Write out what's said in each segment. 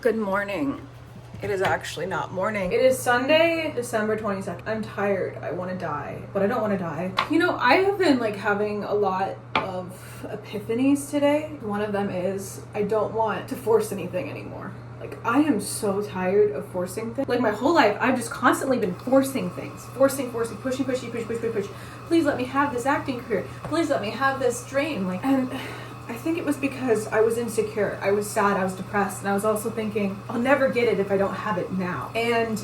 Good morning. It is actually not morning. It is Sunday, December 22nd. I'm tired. I want to die, but I don't want to die. You know, I have been having a lot of epiphanies today. One of them is I don't want to force anything anymore. I am so tired of forcing things. My whole life, I've just constantly been forcing things. Forcing, pushing. Please let me have this acting career. Please let me have this dream. And I think it was because I was insecure. I was sad, I was depressed, and I was also thinking, I'll never get it if I don't have it now. And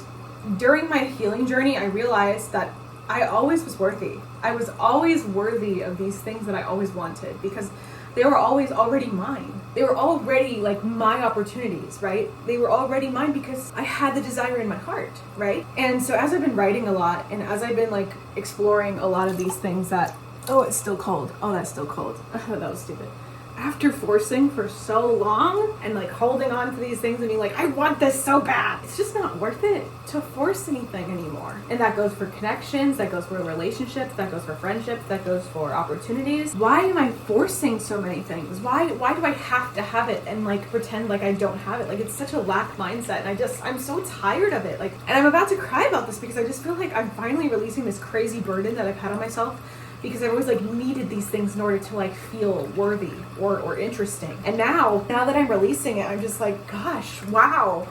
during my healing journey, I realized that I always was worthy. I was always worthy of these things that I always wanted because they were always already mine. They were already my opportunities, right? They were already mine because I had the desire in my heart, right? And so as I've been writing a lot and as I've been exploring a lot of these things that, oh, it's still cold. Oh, that's still cold. That was stupid. After forcing for so long and holding on to these things and being I want this so bad, it's just not worth it to force anything anymore. And that goes for connections, that goes for relationships, that goes for friendships, that goes for opportunities. Why am I forcing so many things? Why do I have to have it and pretend I don't have it? It's such a lack mindset, and I'm so tired of it. And I'm about to cry about this because I just feel I'm finally releasing this crazy burden that I've had on myself. Because I've always needed these things in order to feel worthy or interesting. And now that I'm releasing it, I'm just gosh, wow,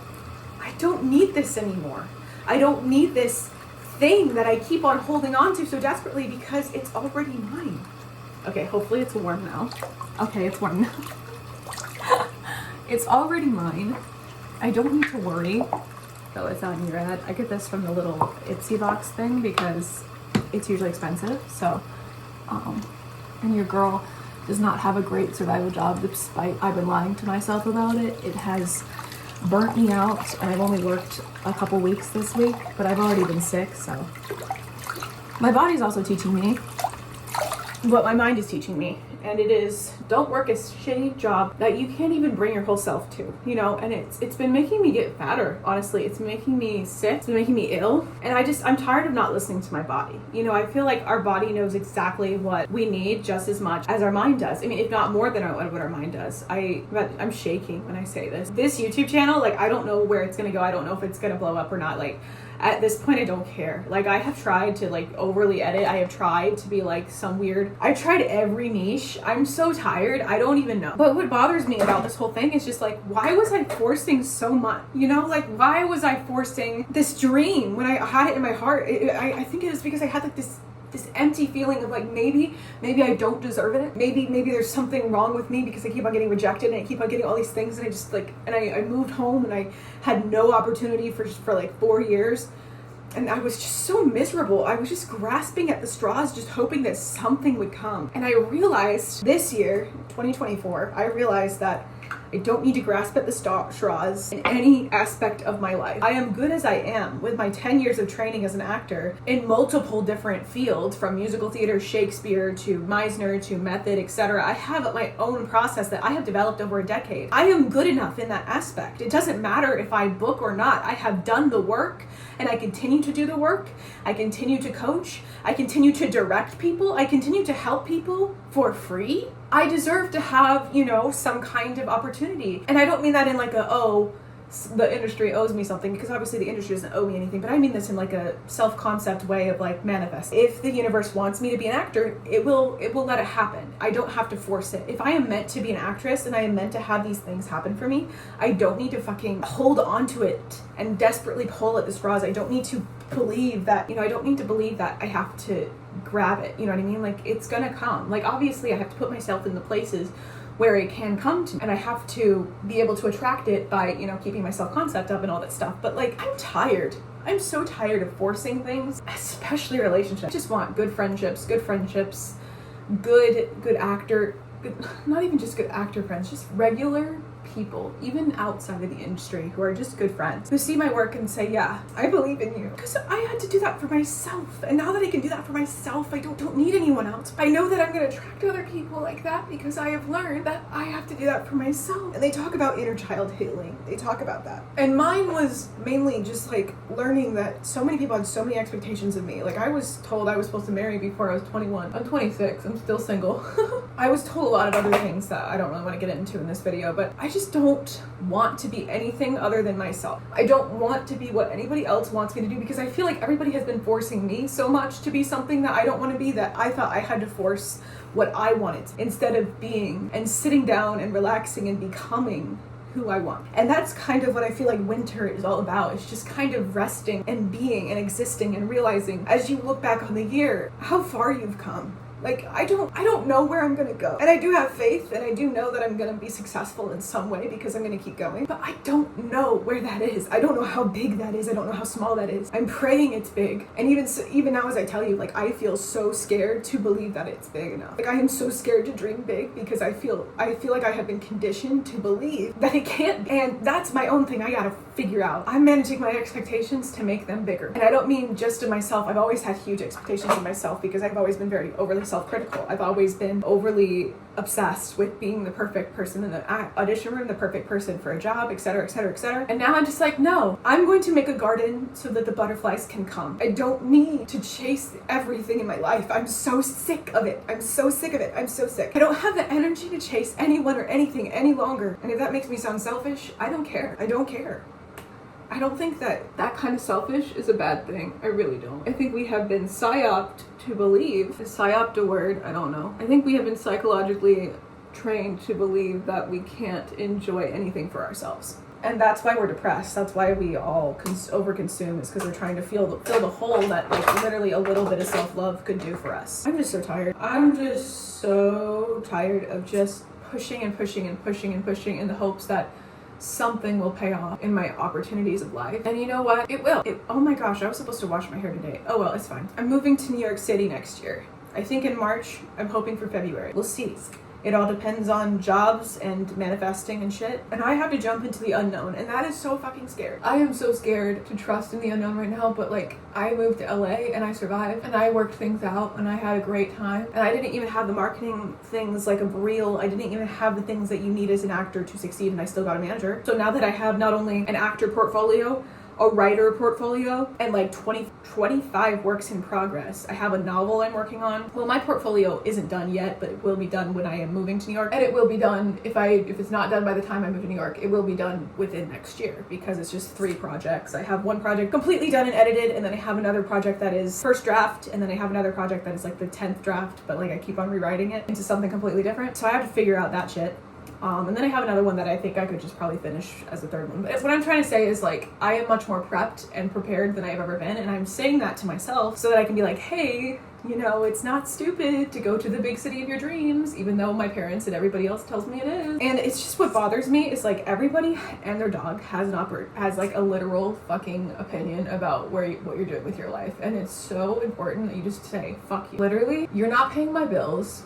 I don't need this anymore. I don't need this thing that I keep on holding on to so desperately because it's already mine. Okay, hopefully it's warm now. Okay, it's warm now. It's already mine. I don't need to worry. Oh, it's on your head. I get this from the little Itsy box thing because it's usually expensive, so and your girl does not have a great survival job despite I've been lying to myself about it. It has burnt me out, and I've only worked a couple weeks this week, but I've already been sick, so my body's also teaching me what my mind is teaching me, and it is don't work a shitty job that you can't even bring your whole self to, and it's been making me get fatter, honestly. It's making me sick, it's been making me ill, and I'm tired of not listening to my body. I feel our body knows exactly what we need just as much as our mind does. I mean, if not more than what our mind does. I'm shaking when I say this YouTube channel, I don't know where it's gonna go. I don't know if it's gonna blow up or not. At this point, I don't care. I have tried to overly edit. I have tried to be some weird, I've tried every niche. I'm so tired. I don't even know. But what bothers me about this whole thing is just why was I forcing so much? Why was I forcing this dream when I had it in my heart? I think it was because I had this empty feeling of maybe I don't deserve it. Maybe there's something wrong with me because I keep on getting rejected and I keep on getting all these things, and I just and I moved home and I had no opportunity for 4 years, and I was just so miserable. I was just grasping at the straws, just hoping that something would come. And I realized this year, 2024, I realized that I don't need to grasp at the straws in any aspect of my life. I am good as I am with my 10 years of training as an actor in multiple different fields, from musical theater, Shakespeare, to Meisner, to method, etc. I have my own process that I have developed over a decade. I am good enough in that aspect. It doesn't matter if I book or not. I have done the work, and I continue to do the work. I continue to coach. I continue to direct people. I continue to help people for free. I deserve to have, some kind of opportunity. And I don't mean that in the industry owes me something, because obviously the industry doesn't owe me anything, but I mean this in a self-concept way of manifest. If the universe wants me to be an actor, it will let it happen. I don't have to force it. If I am meant to be an actress and I am meant to have these things happen for me, I don't need to fucking hold on to it and desperately pull at the straws. I don't need to believe that, I don't need to believe that I have to grab it. You know what I mean? It's gonna come. Obviously I have to put myself in the places where it can come to me, and I have to be able to attract it by, keeping my self-concept up and all that stuff. But I'm tired. I'm so tired of forcing things, especially relationships. I just want good friendships, good actor, not even just good actor friends, just regular people, even outside of the industry, who are just good friends, who see my work and say, yeah, I believe in you. Because I had to do that for myself. And now that I can do that for myself, I don't need anyone else. I know that I'm going to attract other people like that because I have learned that I have to do that for myself. And they talk about inner child healing. They talk about that. And mine was mainly just learning that so many people had so many expectations of me. I was told I was supposed to marry before I was 21. I'm 26. I'm still single. I was told a lot of other things that I don't really want to get into in this video, but I just don't want to be anything other than myself. I don't want to be what anybody else wants me to do, because I feel like everybody has been forcing me so much to be something that I don't want to be, that I thought I had to force what I wanted instead of being and sitting down and relaxing and becoming who I want. And that's kind of what I feel like winter is all about. It's just kind of resting and being and existing and realizing as you look back on the year how far you've come. Like, I don't know where I'm gonna go. And I do have faith, and I do know that I'm gonna be successful in some way because I'm gonna keep going. But I don't know where that is. I don't know how big that is. I don't know how small that is. I'm praying it's big. And even now as I tell you, like, I feel so scared to believe that it's big enough. Like, I am so scared to dream big because I feel like I have been conditioned to believe that it can't. And that's my own thing I gotta figure out. I'm managing my expectations to make them bigger. And I don't mean just of myself. I've always had huge expectations of myself because I've always been very overly self-critical. I've always been overly obsessed with being the perfect person in the audition room, the perfect person for a job, etc., etc., etc. And now I'm just like, no, I'm going to make a garden so that the butterflies can come. I don't need to chase everything in my life. I'm so sick of it. I'm so sick of it. I'm so sick. I don't have the energy to chase anyone or anything any longer. And if that makes me sound selfish, I don't care. I don't care. I don't think that kind of selfish is a bad thing. I really don't. I think we have been psyoped to believe. Is psyoped a word? I don't know. I think we have been psychologically trained to believe that we can't enjoy anything for ourselves. And that's why we're depressed. That's why we all overconsume, is because we're trying to fill the hole that like literally a little bit of self-love could do for us. I'm just so tired. I'm just so tired of just pushing and pushing and pushing and pushing in the hopes that something will pay off in my opportunities of life. And you know what? It will. Oh my gosh, I was supposed to wash my hair today. Oh well, it's fine. I'm moving to New York City next year. I think in March. I'm hoping for February. We'll see. It all depends on jobs and manifesting and shit. And I have to jump into the unknown, and that is so fucking scary. I am so scared to trust in the unknown right now, but like, I moved to LA and I survived and I worked things out and I had a great time. And I didn't even have the marketing things like of real. I didn't even have the things that you need as an actor to succeed, and I still got a manager. So now that I have not only an actor portfolio, a writer portfolio, and like 25 works in progress. I have a novel I'm working on. Well, my portfolio isn't done yet, but it will be done when I am moving to New York. And it will be done, if it's not done by the time I move to New York, it will be done within next year, because it's just 3 projects. I have one project completely done and edited, and then I have another project that is first draft, and then I have another project that is like the 10th draft, but like I keep on rewriting it into something completely different. So I have to figure out that shit. And then I have another one that I think I could just probably finish as a third one. But what I'm trying to say is, like, I am much more prepped and prepared than I've ever been. And I'm saying that to myself so that I can be like, hey, you know, it's not stupid to go to the big city of your dreams, even though my parents and everybody else tells me it is. And it's just what bothers me is like everybody and their dog has like a literal fucking opinion about what you're doing with your life. And it's so important that you just say, fuck you. Literally, you're not paying my bills.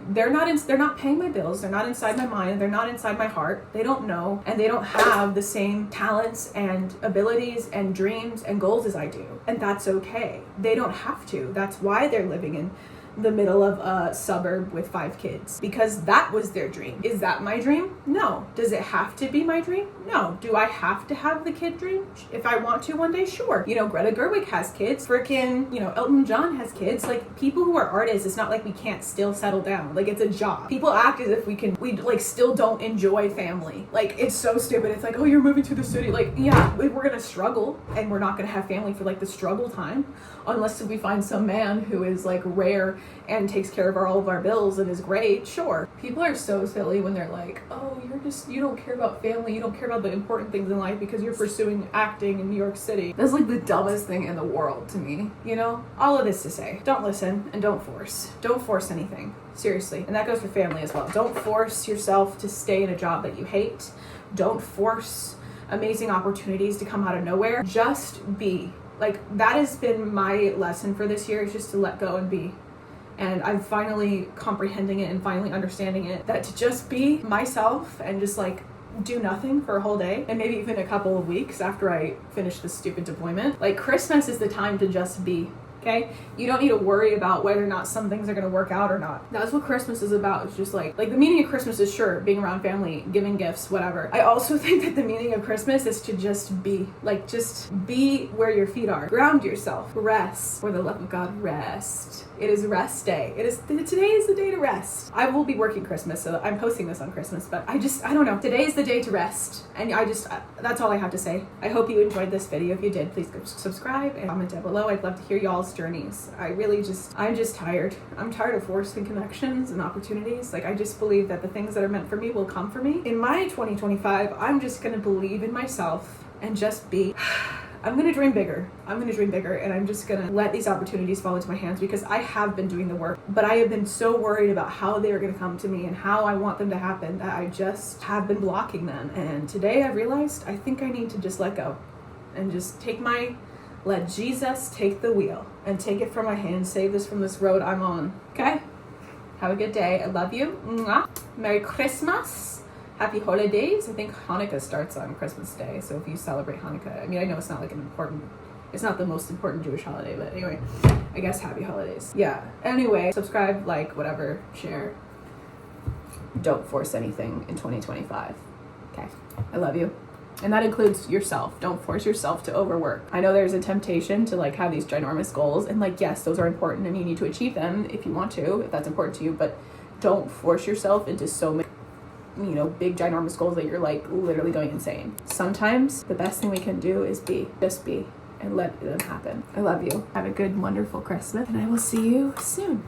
They're not paying my bills. They're not inside my mind. They're not inside my heart. They don't know, and they don't have the same talents and abilities and dreams and goals as I do. And that's okay. They don't have to. That's why they're living in the middle of a suburb with 5 kids, because that was their dream. Is that my dream? No. Does it have to be my dream? No. Do I have to have the kid dream? If I want to one day, sure. You know, Greta Gerwig has kids. Frickin', you know, Elton John has kids. Like, people who are artists, it's not like we can't still settle down. Like, it's a job. People act as if we like still don't enjoy family. Like, it's so stupid. It's like, oh, you're moving to the city. Like, yeah, we're gonna struggle, and we're not gonna have family for like the struggle time, unless we find some man who is like rare and takes care of all of our bills and is great. Sure. People are so silly when they're like, oh, you don't care about family, you don't care about the important things in life because you're pursuing acting in New York City. That's like the dumbest thing in the world to me, you know? All of this to say, don't listen and don't force. Don't force anything. Seriously. And that goes for family as well. Don't force yourself to stay in a job that you hate. Don't force amazing opportunities to come out of nowhere. Just be. Like, that has been my lesson for this year, is just to let go and be. And I'm finally comprehending it and finally understanding it, that to just be myself and just like do nothing for a whole day, and maybe even a couple of weeks after I finish this stupid deployment. Like, Christmas is the time to just be. okay? You don't need to worry about whether or not some things are gonna work out or not. That's what Christmas is about. It's just like the meaning of Christmas is sure, being around family, giving gifts, whatever. I also think that the meaning of Christmas is to just be, just be where your feet are. Ground yourself. Rest. For the love of God, rest. It is rest day. Today is the day to rest. I will be working Christmas, so I'm posting this on Christmas, but I don't know. Today is the day to rest. And that's all I have to say. I hope you enjoyed this video. If you did, please subscribe and comment down below. I'd love to hear y'all's journeys. I'm just tired. I'm tired of forcing connections and opportunities. I just believe that the things that are meant for me will come for me. In my 2025, I'm just gonna believe in myself and just be. I'm gonna dream bigger. And I'm just gonna let these opportunities fall into my hands, because I have been doing the work, but I have been so worried about how they are gonna come to me and how I want them to happen that I just have been blocking them. And today I realized I think I need to just let go and just let Jesus take the wheel and take it from my hands, save this from this road I'm on. Okay? Have a good day. I love you. Mwah. Merry Christmas. Happy holidays. I think Hanukkah starts on Christmas Day, so if you celebrate Hanukkah, I know it's not it's not the most important Jewish holiday, but anyway, I guess happy holidays. Yeah. Anyway, subscribe, like, whatever, share. Don't force anything in 2025. Okay. I love you. And that includes yourself. Don't force yourself to overwork. I know there's a temptation to have these ginormous goals, and yes, those are important and you need to achieve them if you want to, if that's important to you, but don't force yourself into so many big ginormous goals that you're literally going insane. Sometimes the best thing we can do is just be and let them happen. I love you. Have a good, wonderful Christmas, and I will see you soon.